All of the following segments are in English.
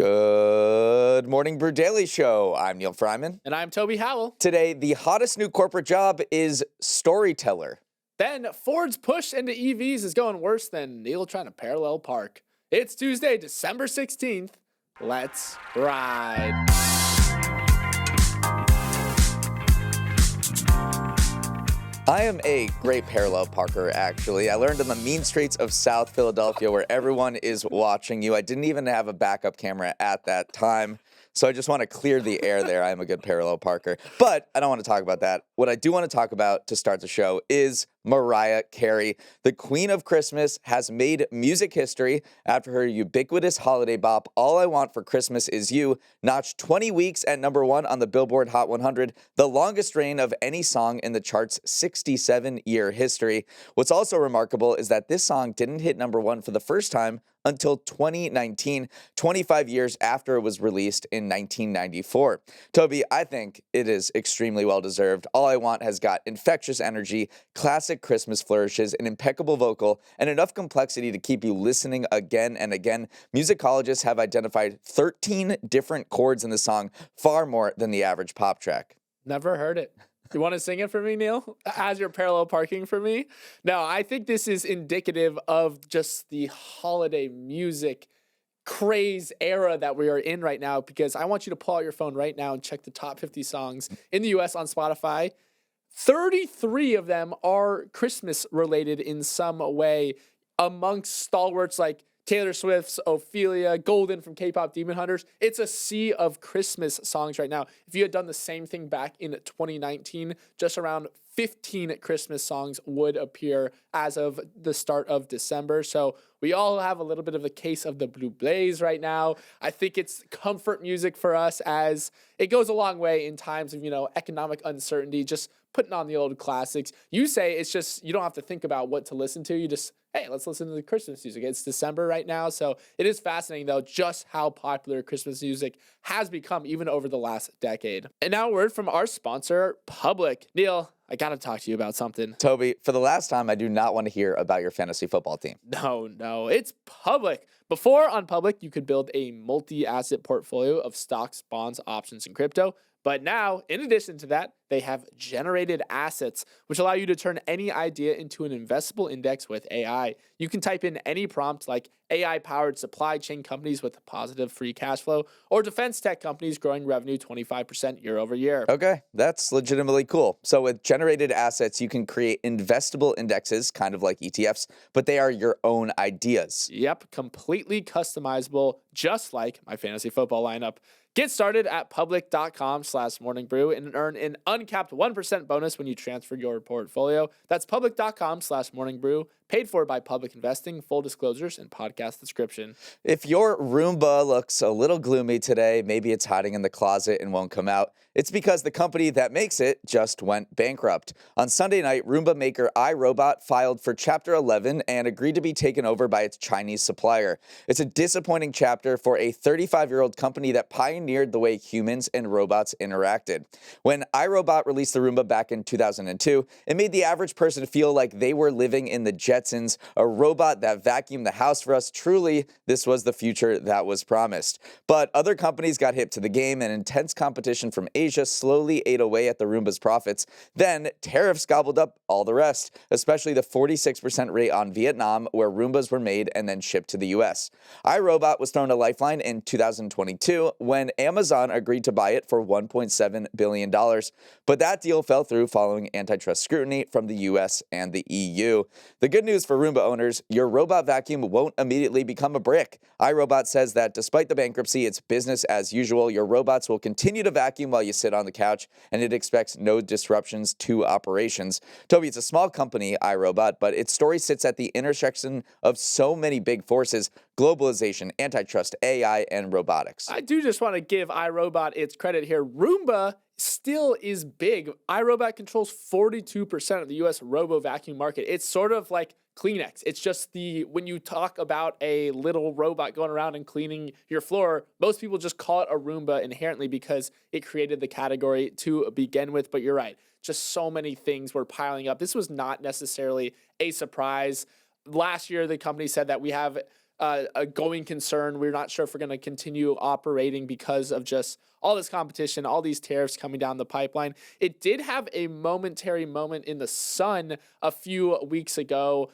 Good morning, Brew Daily show. I'm Neal Freyman. And I'm Toby Howell. Today, the hottest new corporate job is storyteller. Then Ford's push into EVs is going worse than Neal trying to parallel park. It's Tuesday, December 16th. Let's ride. I am a great parallel parker, actually. I learned on the mean streets of South Philadelphia where everyone is watching you. I didn't even have a backup camera at that time. So I just want to clear the air there. I am a good parallel parker. But I don't want to talk about that. What I do want to talk about to start the show is Mariah Carey. The Queen of Christmas has made music history after her ubiquitous holiday bop, All I Want for Christmas Is You, notched 20 weeks at #1 on the Billboard Hot 100, the longest reign of any song in the chart's 67-year history. What's also remarkable is that this song didn't hit #1 for the first time until 2019, 25 years after it was released in 1994. Toby, I think it is extremely well-deserved. All I Want has got infectious energy, classic Christmas flourishes, an impeccable vocal, and enough complexity to keep you listening again and again. Musicologists have identified 13 different chords in the song, far more than the average pop track. Never heard it. You want to sing it for me, Neal? As you're parallel parking for me? No, I think this is indicative of just the holiday music craze era that we are in right now, because I want you to pull out your phone right now and check the top 50 songs in the US on Spotify. 33 of them are Christmas related in some way, amongst stalwarts like Taylor Swift's Ophelia, Golden from K-pop Demon Hunters. It's a sea of Christmas songs right now. If you had done the same thing back in 2019, just around 15 Christmas songs would appear as of the start of December. So we all have a little bit of a case of the blue blaze right now. I think it's comfort music for us, as it goes a long way in times of, economic uncertainty, just putting on the old classics. You say it's just, you don't have to think about what to listen to. You just, hey, let's listen to the Christmas music. It's December right now. So it is fascinating, though, just how popular Christmas music has become even over the last decade. And now a word from our sponsor, Public. Neal, I got to talk to you about something. Toby, for the last time, I do not want to hear about your fantasy football team. No, it's Public. Before on Public, you could build a multi-asset portfolio of stocks, bonds, options, and crypto. But now, in addition to that, they have generated assets, which allow you to turn any idea into an investable index with AI. You can type in any prompt like AI-powered supply chain companies with positive free cash flow, or defense tech companies growing revenue 25% year over year. Okay, that's legitimately cool. So with generated assets, you can create investable indexes, kind of like ETFs, but they are your own ideas. Yep, completely customizable, just like my fantasy football lineup. Get started at public.com/morningbrew and earn an uncapped 1% bonus when you transfer your portfolio. That's public.com/morningbrew, paid for by Public Investing. Full disclosures and podcast description. If your Roomba looks a little gloomy today, maybe it's hiding in the closet and won't come out, it's because the company that makes it just went bankrupt. On Sunday night, Roomba maker iRobot filed for Chapter 11 and agreed to be taken over by its Chinese supplier. It's a disappointing chapter for a 35-year-old company that pioneered the way humans and robots interacted. When iRobot released the Roomba back in 2002, it made the average person feel like they were living in the Jetsons, a robot that vacuumed the house for us. Truly, this was the future that was promised. But other companies got hip to the game, and intense competition from Asia slowly ate away at the Roomba's profits. Then tariffs gobbled up all the rest, especially the 46% rate on Vietnam, where Roombas were made and then shipped to the US. iRobot was thrown a lifeline in 2022 when Amazon agreed to buy it for $1.7 billion. But that deal fell through following antitrust scrutiny from the US and the EU. The good news for Roomba owners, your robot vacuum won't immediately become a brick. iRobot says that despite the bankruptcy, it's business as usual. Your robots will continue to vacuum while you sit on the couch, and it expects no disruptions to operations. Toby, it's a small company, iRobot, but its story sits at the intersection of so many big forces: globalization, antitrust, AI, and robotics. I do just want to give iRobot its credit here. Roomba still is big. iRobot controls 42% of the US robo vacuum market. It's sort of like Kleenex. It's just when you talk about a little robot going around and cleaning your floor, most people just call it a Roomba inherently because it created the category to begin with. But you're right. Just so many things were piling up. This was not necessarily a surprise. Last year, the company said that we have a going concern. We're not sure if we're going to continue operating because of just all this competition, all these tariffs coming down the pipeline. It did have a momentary moment in the sun a few weeks ago,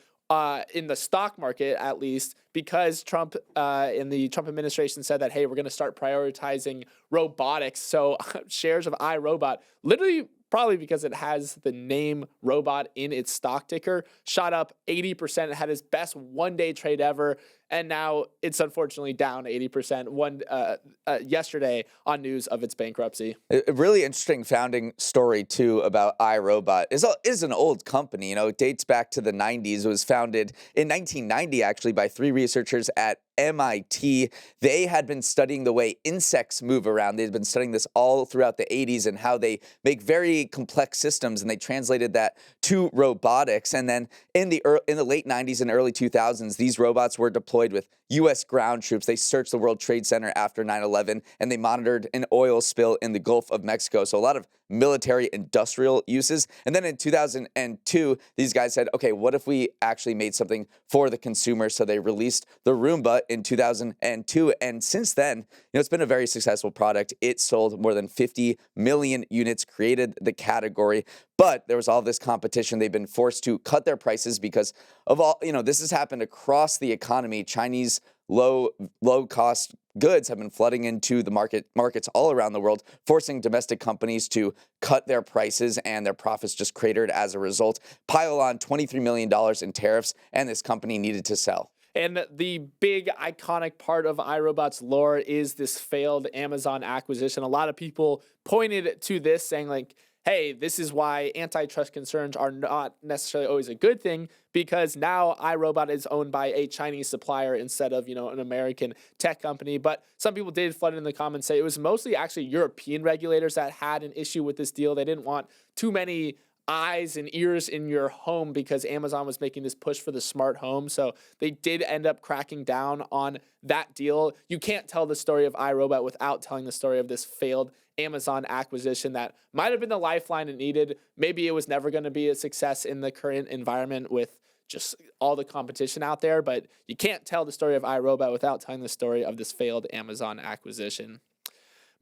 in the stock market, at least, because Trump in the Trump administration said that, hey, we're going to start prioritizing robotics. So shares of iRobot, literally probably because it has the name robot in its stock ticker, shot up 80%. It had its best one-day trade ever. And now it's unfortunately down 80% yesterday on news of its bankruptcy. A really interesting founding story, too, about iRobot. Is an old company. It dates back to the 90s. It was founded in 1990, actually, by 3 researchers at MIT. They had been studying the way insects move around. They'd been studying this all throughout the 80s and how they make very complex systems, and they translated that to robotics. And then in the late 90s and early 2000s, these robots were deployed with U.S. ground troops. They searched the World Trade Center after 9/11, and they monitored an oil spill in the Gulf of Mexico. So a lot of military industrial uses. And then in 2002, these guys said, okay, what if we actually made something for the consumer? So they released the Roomba in 2002. And since then, it's been a very successful product. It sold more than 50 million units, created the category. But there was all this competition. They've been forced to cut their prices because of all, this has happened across the economy. Chinese low cost goods have been flooding into the markets all around the world, forcing domestic companies to cut their prices, and their profits just cratered as a result. Pile on $23 million in tariffs, and this company needed to sell. And the big iconic part of iRobot's lore is this failed Amazon acquisition. A lot of people pointed to this saying like, hey, this is why antitrust concerns are not necessarily always a good thing, because now iRobot is owned by a Chinese supplier instead of, an American tech company. But some people did flood in the comments, say it was mostly actually European regulators that had an issue with this deal. They didn't want too many eyes and ears in your home because Amazon was making this push for the smart home. So they did end up cracking down on that deal. You can't tell the story of iRobot without telling the story of this failed Amazon acquisition that might have been the lifeline it needed. Maybe it was never going to be a success in the current environment with just all the competition out there, but you can't tell the story of iRobot without telling the story of this failed Amazon acquisition.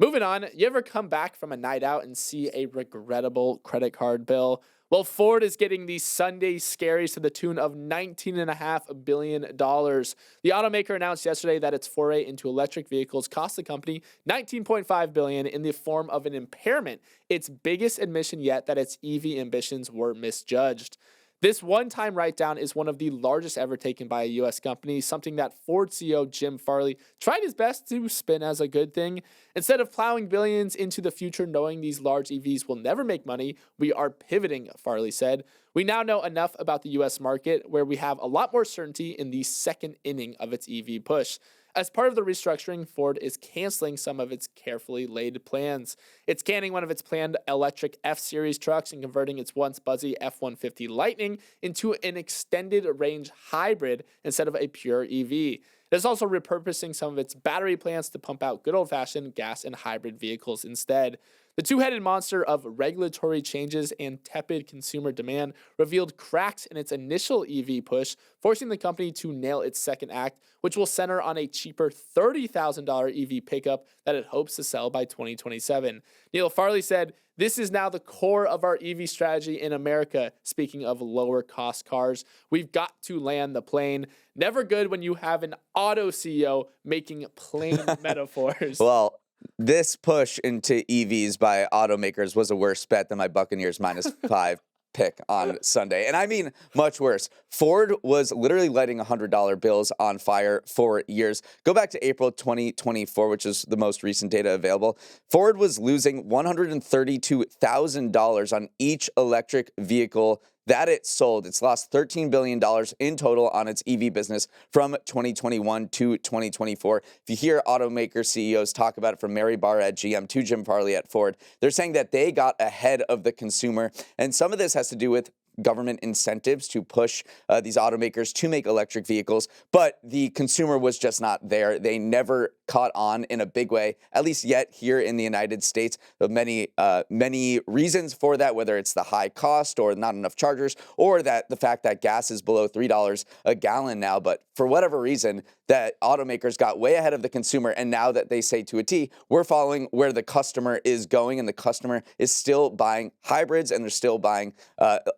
Moving on, you ever come back from a night out and see a regrettable credit card bill? Well, Ford is getting these Sunday scaries to the tune of $19.5 billion. The automaker announced yesterday that its foray into electric vehicles cost the company $19.5 billion in the form of an impairment, its biggest admission yet that its EV ambitions were misjudged. This one-time write-down is one of the largest ever taken by a U.S. company, something that Ford CEO Jim Farley tried his best to spin as a good thing. Instead of plowing billions into the future knowing these large EVs will never make money, we are pivoting, Farley said. We now know enough about the U.S. market where we have a lot more certainty in the second inning of its EV push. As part of the restructuring, Ford is canceling some of its carefully laid plans. It's canning one of its planned electric F-Series trucks and converting its once buzzy F-150 Lightning into an extended-range hybrid instead of a pure EV. It is also repurposing some of its battery plants to pump out good old-fashioned gas and hybrid vehicles instead. The two-headed monster of regulatory changes and tepid consumer demand revealed cracks in its initial EV push, forcing the company to nail its second act, which will center on a cheaper $30,000 EV pickup that it hopes to sell by 2027. Neal Farley said, "This is now the core of our EV strategy in America. Speaking of lower-cost cars, we've got to land the plane. Never good when you have an auto CEO making plane metaphors." Well, this push into EVs by automakers was a worse bet than my Buccaneers -5 pick on Sunday. And I mean much worse. Ford was literally lighting $100 bills on fire for years. Go back to April 2024, which is the most recent data available. Ford was losing $132,000 on each electric vehicle that it sold. It's lost $13 billion in total on its EV business from 2021 to 2024. If you hear automaker CEOs talk about it, from Mary Barra at GM to Jim Farley at Ford, they're saying that they got ahead of the consumer. And some of this has to do with government incentives to push these automakers to make electric vehicles, but the consumer was just not there. They never caught on in a big way, at least yet here in the United States. There are many reasons for that, whether it's the high cost or not enough chargers, or that the fact that gas is below $3 a gallon now. But for whatever reason, that automakers got way ahead of the consumer, and now that they say to a T, we're following where the customer is going, and the customer is still buying hybrids, and they're still buying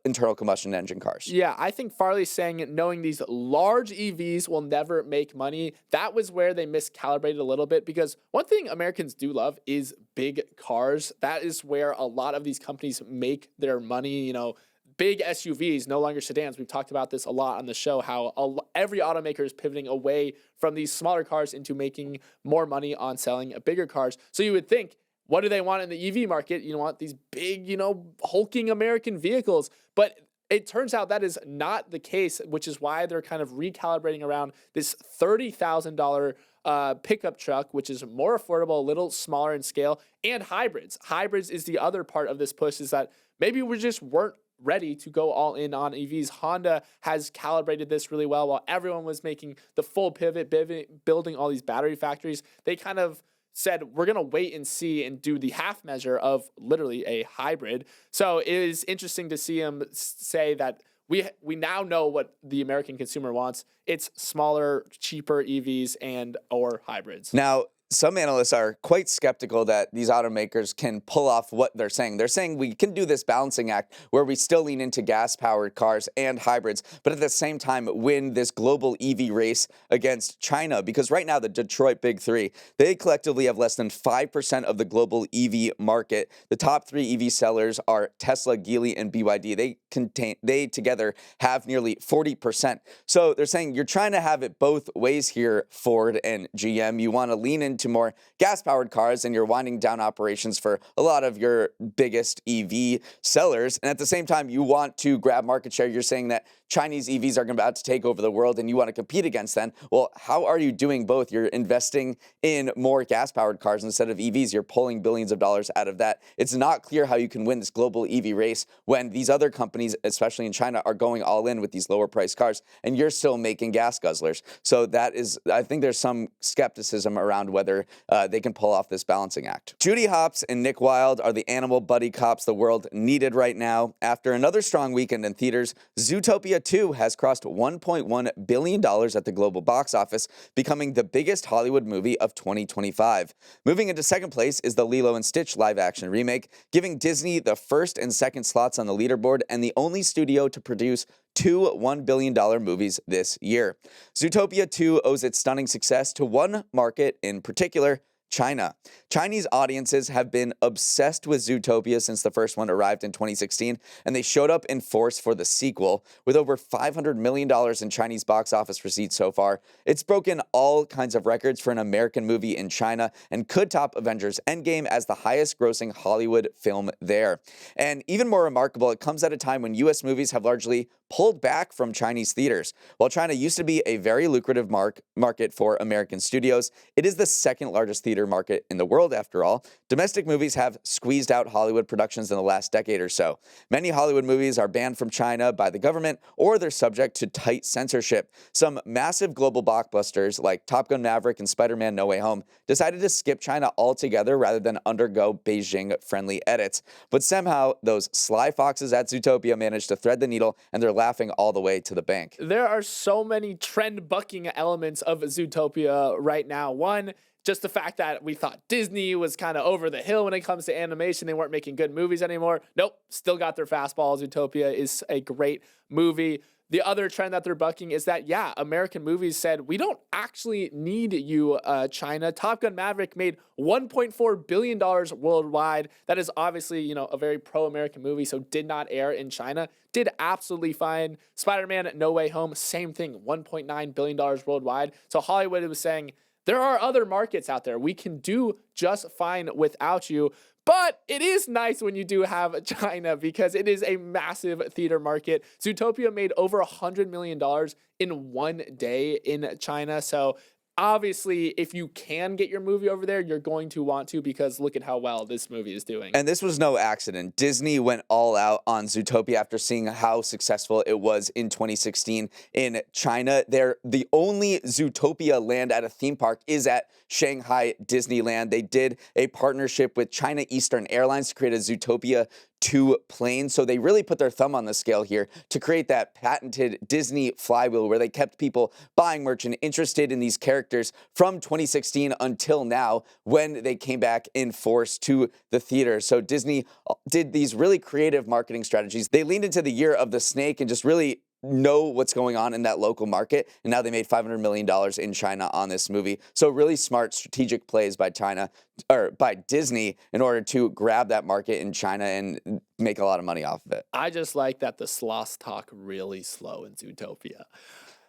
internal combustion engine cars. Yeah, I think Farley's saying knowing these large EVs will never make money, that was where they miscalibrated a little bit, because one thing Americans do love is big cars. That is where a lot of these companies make their money, big SUVs, no longer sedans. We've talked about this a lot on the show, how every automaker is pivoting away from these smaller cars into making more money on selling bigger cars. So you would think, what do they want in the EV market? You want these big, hulking American vehicles. But it turns out that is not the case, which is why they're kind of recalibrating around this $30,000 pickup truck, which is more affordable, a little smaller in scale, and hybrids. Hybrids is the other part of this push, is that maybe we just weren't ready to go all in on EVs. Honda has calibrated this really well. While everyone was making the full pivot, building all these battery factories, they kind of said, we're going to wait and see and do the half measure of literally a hybrid. So it is interesting to see him say that we now know what the American consumer wants. It's smaller, cheaper EVs and or hybrids. Now, some analysts are quite skeptical that these automakers can pull off what they're saying. They're saying we can do this balancing act where we still lean into gas-powered cars and hybrids, but at the same time win this global EV race against China. Because right now, the Detroit Big Three, they collectively have less than 5% of the global EV market. The top three EV sellers are Tesla, Geely, and BYD. They together have nearly 40%. So they're saying you're trying to have it both ways here, Ford and GM. You want to lean into more gas-powered cars, and you're winding down operations for a lot of your biggest EV sellers. And at the same time, you want to grab market share. You're saying that Chinese EVs are about to take over the world, and you want to compete against them. Well, how are you doing both? You're investing in more gas-powered cars instead of EVs. You're pulling billions of dollars out of that. It's not clear how you can win this global EV race when these other companies, especially in China, are going all in with these lower-priced cars, and you're still making gas guzzlers. So I think there's some skepticism around whether they can pull off this balancing act. Judy Hopps and Nick Wilde are the animal buddy cops the world needed right now. After another strong weekend in theaters, Zootopia 2 has crossed $1.1 billion at the global box office, becoming the biggest Hollywood movie of 2025. Moving into second place is the Lilo & Stitch live-action remake, giving Disney the first and second slots on the leaderboard and the only studio to produce two $1 billion movies this year. Zootopia 2 owes its stunning success to one market in particular, China. Chinese audiences have been obsessed with Zootopia since the first one arrived in 2016, and they showed up in force for the sequel. With over $500 million in Chinese box office receipts so far, it's broken all kinds of records for an American movie in China and could top Avengers Endgame as the highest-grossing Hollywood film there. And even more remarkable, it comes at a time when U.S. movies have largely pulled back from Chinese theaters. While China used to be a very lucrative market for American studios, it is the second largest theater market in the world after all. Domestic movies have squeezed out Hollywood productions in the last decade or so. Many Hollywood movies are banned from China by the government, or they're subject to tight censorship. Some massive global blockbusters like Top Gun Maverick and Spider-Man No Way Home decided to skip China altogether rather than undergo Beijing-friendly edits. But somehow, those sly foxes at Zootopia managed to thread the needle, and they're laughing all the way to the bank. There are so many trend-bucking elements of Zootopia right now. One, just the fact that we thought Disney was kind of over the hill when it comes to animation. They weren't making good movies anymore. Nope, still got their fastball. Zootopia is a great movie. The other trend that they're bucking is that, American movies said, we don't actually need you, China. Top Gun Maverick made $1.4 billion worldwide. That is obviously, a very pro-American movie, so did not air in China. Did absolutely fine. Spider-Man No Way Home, same thing, $1.9 billion worldwide. So Hollywood was saying, there are other markets out there. We can do just fine without you. But it is nice when you do have China because it is a massive theater market. Zootopia made over $100 million in one day in China. So obviously, if you can get your movie over there, you're going to want to, because look at how well this movie is doing. And this was no accident. Disney went all out on Zootopia after seeing how successful it was in 2016 in China. The only Zootopia land at a theme park is at Shanghai Disneyland. They did a partnership with China Eastern Airlines to create a Zootopia two planes. So they really put their thumb on the scale here to create that patented Disney flywheel where they kept people buying merch and interested in these characters from 2016 until now when they came back in force to the theater. So Disney did these really creative marketing strategies. They leaned into the year of the snake and just really know what's going on in that local market. And now they made $500 million in China on this movie. So really smart strategic plays by Disney in order to grab that market in China and make a lot of money off of it. I just like that the sloths talk really slow in Zootopia.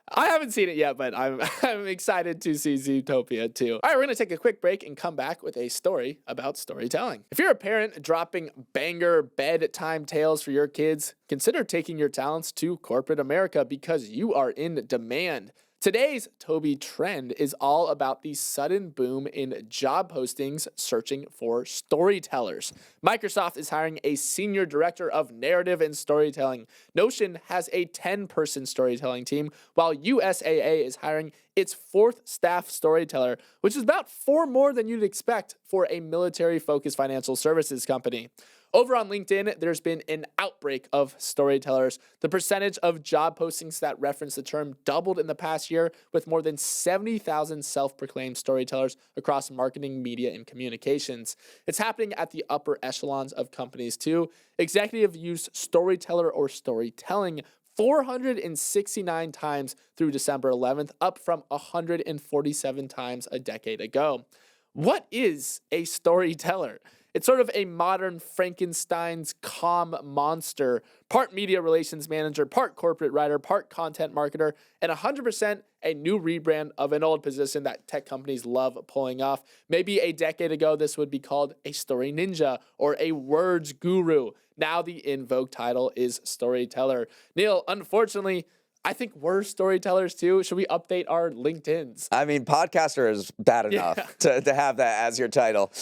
I haven't seen it yet, but I'm excited to see Zootopia too. All right, we're going to take a quick break and come back with a story about storytelling. If you're a parent dropping banger bedtime tales for your kids, consider taking your talents to corporate America because you are in demand. Today's Toby trend is all about the sudden boom in job postings searching for storytellers. Microsoft is hiring a senior director of narrative and storytelling. Notion has a 10-person storytelling team, while USAA is hiring its 4th staff storyteller, which is about 4 more than you'd expect for a military-focused financial services company. Over on LinkedIn, there's been an outbreak of storytellers. The percentage of job postings that reference the term doubled in the past year, with more than 70,000 self-proclaimed storytellers across marketing, media, and communications. It's happening at the upper echelons of companies too. Executive used storyteller or storytelling 469 times through December 11th, up from 147 times a decade ago. What is a storyteller? It's sort of a modern Frankenstein's calm monster, part media relations manager, part corporate writer, part content marketer, and 100% a new rebrand of an old position that tech companies love pulling off. Maybe a decade ago, this would be called a story ninja or a words guru. Now the in vogue title is storyteller. Neal, unfortunately, I think we're storytellers too. Should we update our LinkedIns? I mean, podcaster is bad enough to have that as your title.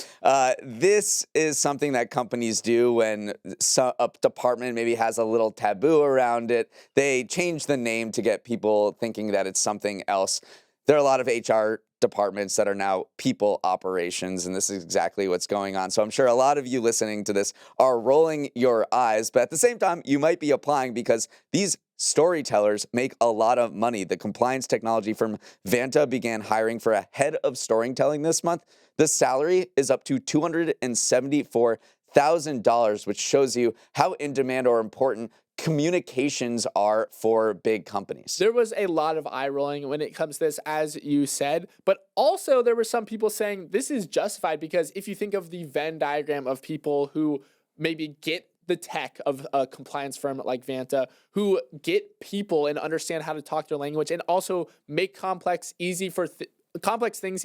This is something that companies do when a department maybe has a little taboo around it. They change the name to get people thinking that it's something else. There are a lot of HR departments that are now people operations, and this is exactly what's going on. So I'm sure a lot of you listening to this are rolling your eyes, but at the same time, you might be applying because these storytellers make a lot of money. The compliance technology firm Vanta began hiring for a head of storytelling this month. The salary is up to $274,000, which shows you how in demand or important communications are for big companies. There was a lot of eye rolling when it comes to this, as you said, but also there were some people saying this is justified because if you think of the Venn diagram of people who maybe get the tech of a compliance firm like Vanta, who get people and understand how to talk their language and also make complex things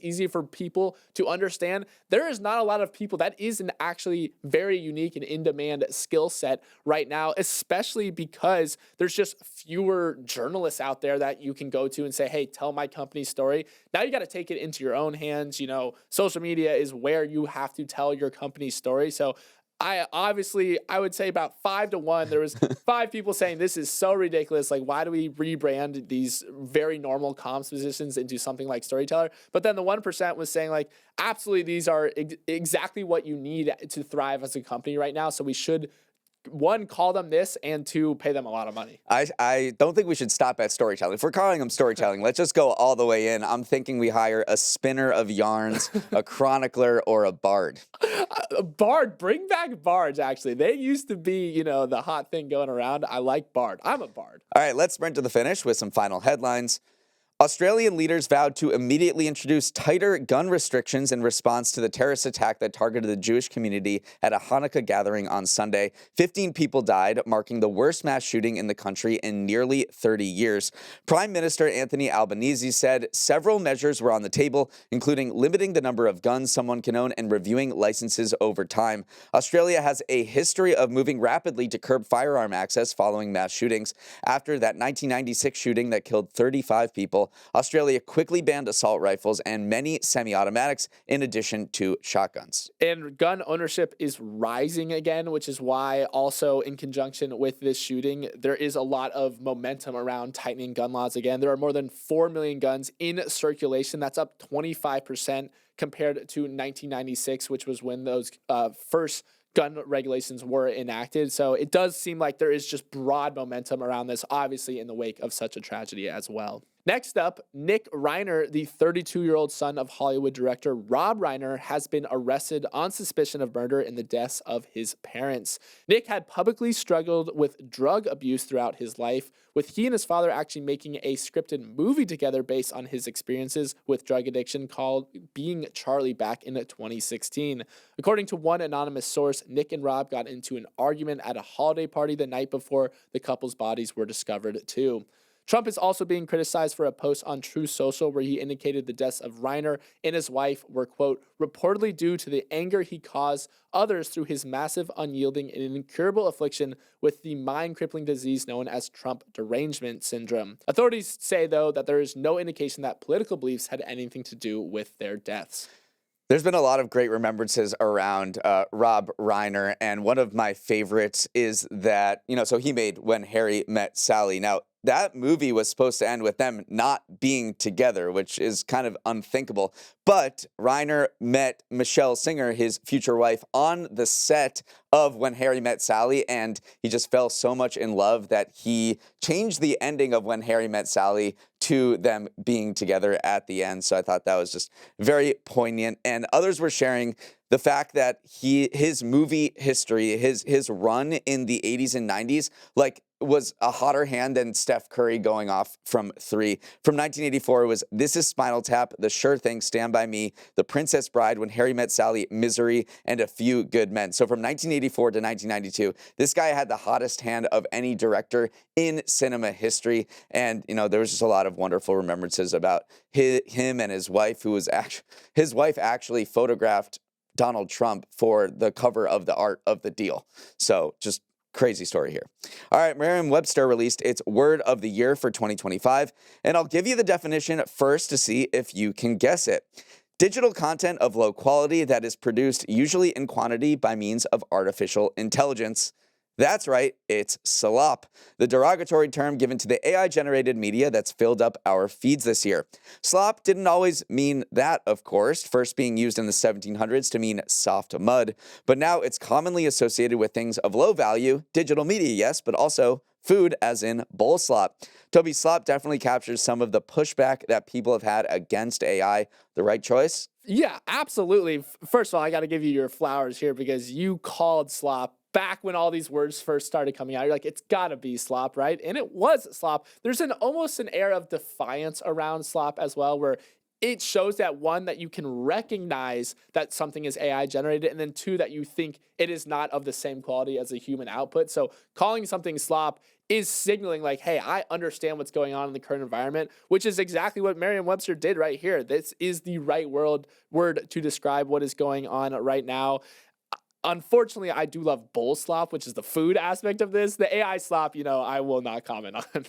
easy for people to understand. There is not a lot of people. That is an actually very unique and in-demand skill set right now, especially because there's just fewer journalists out there that you can go to and say, hey, tell my company's story. Now you got to take it into your own hands. You know, social media is where you have to tell your company's story. So I would say about 5 to 1. There was 5 people saying this is so ridiculous. Like, why do we rebrand these very normal comms positions into something like storyteller? But then the 1% was saying like, absolutely, these are exactly what you need to thrive as a company right now. So we should, 1, call them this, and 2, pay them a lot of money. I don't think we should stop at storytelling. If we're calling them storytelling, let's just go all the way in. I'm thinking we hire a spinner of yarns, a chronicler, or a bard. A bard, bring back bards, actually. They used to be, the hot thing going around. I like bard. I'm a bard. All right, let's sprint to the finish with some final headlines. Australian leaders vowed to immediately introduce tighter gun restrictions in response to the terrorist attack that targeted the Jewish community at a Hanukkah gathering on Sunday. 15 people died, marking the worst mass shooting in the country in nearly 30 years. Prime Minister Anthony Albanese said several measures were on the table, including limiting the number of guns someone can own and reviewing licenses over time. Australia has a history of moving rapidly to curb firearm access following mass shootings. After that 1996 shooting that killed 35 people, Australia quickly banned assault rifles and many semi-automatics in addition to shotguns. And gun ownership is rising again, which is why also in conjunction with this shooting, there is a lot of momentum around tightening gun laws again. There are more than 4 million guns in circulation. That's up 25% compared to 1996, which was when those first gun regulations were enacted. So it does seem like there is just broad momentum around this, obviously in the wake of such a tragedy as well. Next up, Nick Reiner, the 32-year-old son of Hollywood director Rob Reiner, has been arrested on suspicion of murder in the deaths of his parents. Nick had publicly struggled with drug abuse throughout his life, with he and his father actually making a scripted movie together based on his experiences with drug addiction called Being Charlie back in 2016. According to one anonymous source, Nick and Rob got into an argument at a holiday party the night before the couple's bodies were discovered too. Trump is also being criticized for a post on Truth Social where he indicated the deaths of Reiner and his wife were, quote, reportedly due to the anger he caused others through his massive, unyielding, and incurable affliction with the mind-crippling disease known as Trump derangement syndrome. Authorities say, though, that there is no indication that political beliefs had anything to do with their deaths. There's been a lot of great remembrances around Rob Reiner, and one of my favorites is that, so he made When Harry Met Sally. Now, that movie was supposed to end with them not being together, which is kind of unthinkable. But Reiner met Michelle Singer, his future wife, on the set of When Harry Met Sally, and he just fell so much in love that he changed the ending of When Harry Met Sally to them being together at the end. So I thought that was just very poignant. And others were sharing the fact that his movie history, his run in the 80s and 90s, was a hotter hand than Steph Curry going off from 3. From 1984, it was This Is Spinal Tap, The Sure Thing, Stand By Me, The Princess Bride, When Harry Met Sally, Misery, and A Few Good Men. So from 1984 to 1992, this guy had the hottest hand of any director in cinema history. And, there was just a lot of wonderful remembrances about him and his wife, his wife actually photographed Donald Trump for the cover of the Art of the Deal. So just crazy story here. All right, Merriam-Webster released its Word of the Year for 2025, and I'll give you the definition first to see if you can guess it. Digital content of low quality that is produced usually in quantity by means of artificial intelligence. That's right, it's slop, the derogatory term given to the AI-generated media that's filled up our feeds this year. Slop didn't always mean that, of course, first being used in the 1700s to mean soft mud, but now it's commonly associated with things of low value, digital media, yes, but also food, as in bowl slop. Toby, slop definitely captures some of the pushback that people have had against AI. The right choice? Yeah, absolutely. First of all, I got to give you your flowers here because you called slop back when all these words first started coming out. You're like, it's gotta be slop, right? And it was slop. There's almost an air of defiance around slop as well, where it shows that, one, that you can recognize that something is AI generated, and then two, that you think it is not of the same quality as a human output. So calling something slop is signaling like, hey, I understand what's going on in the current environment, which is exactly what Merriam-Webster did right here. This is the right word to describe what is going on right now. Unfortunately, I do love bowl slop, which is the food aspect of this. The AI slop, I will not comment on. All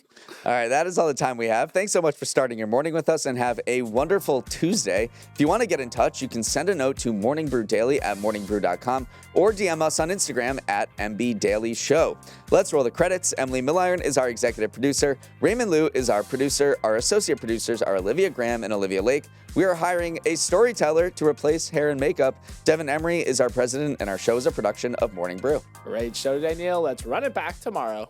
right, that is all the time we have. Thanks so much for starting your morning with us, and have a wonderful Tuesday. If you want to get in touch, you can send a note to morningbrew@morningbrew.com or DM us on Instagram @MBDailyShow. Let's roll the credits. Emily Milliron is our executive producer. Raymond Liu is our producer. Our associate producers are Olivia Graham and Olivia Lake. We are hiring a storyteller to replace hair and makeup. Devin Emery is our president, and our show is a production of Morning Brew. Great show today, Neal. Let's run it back tomorrow.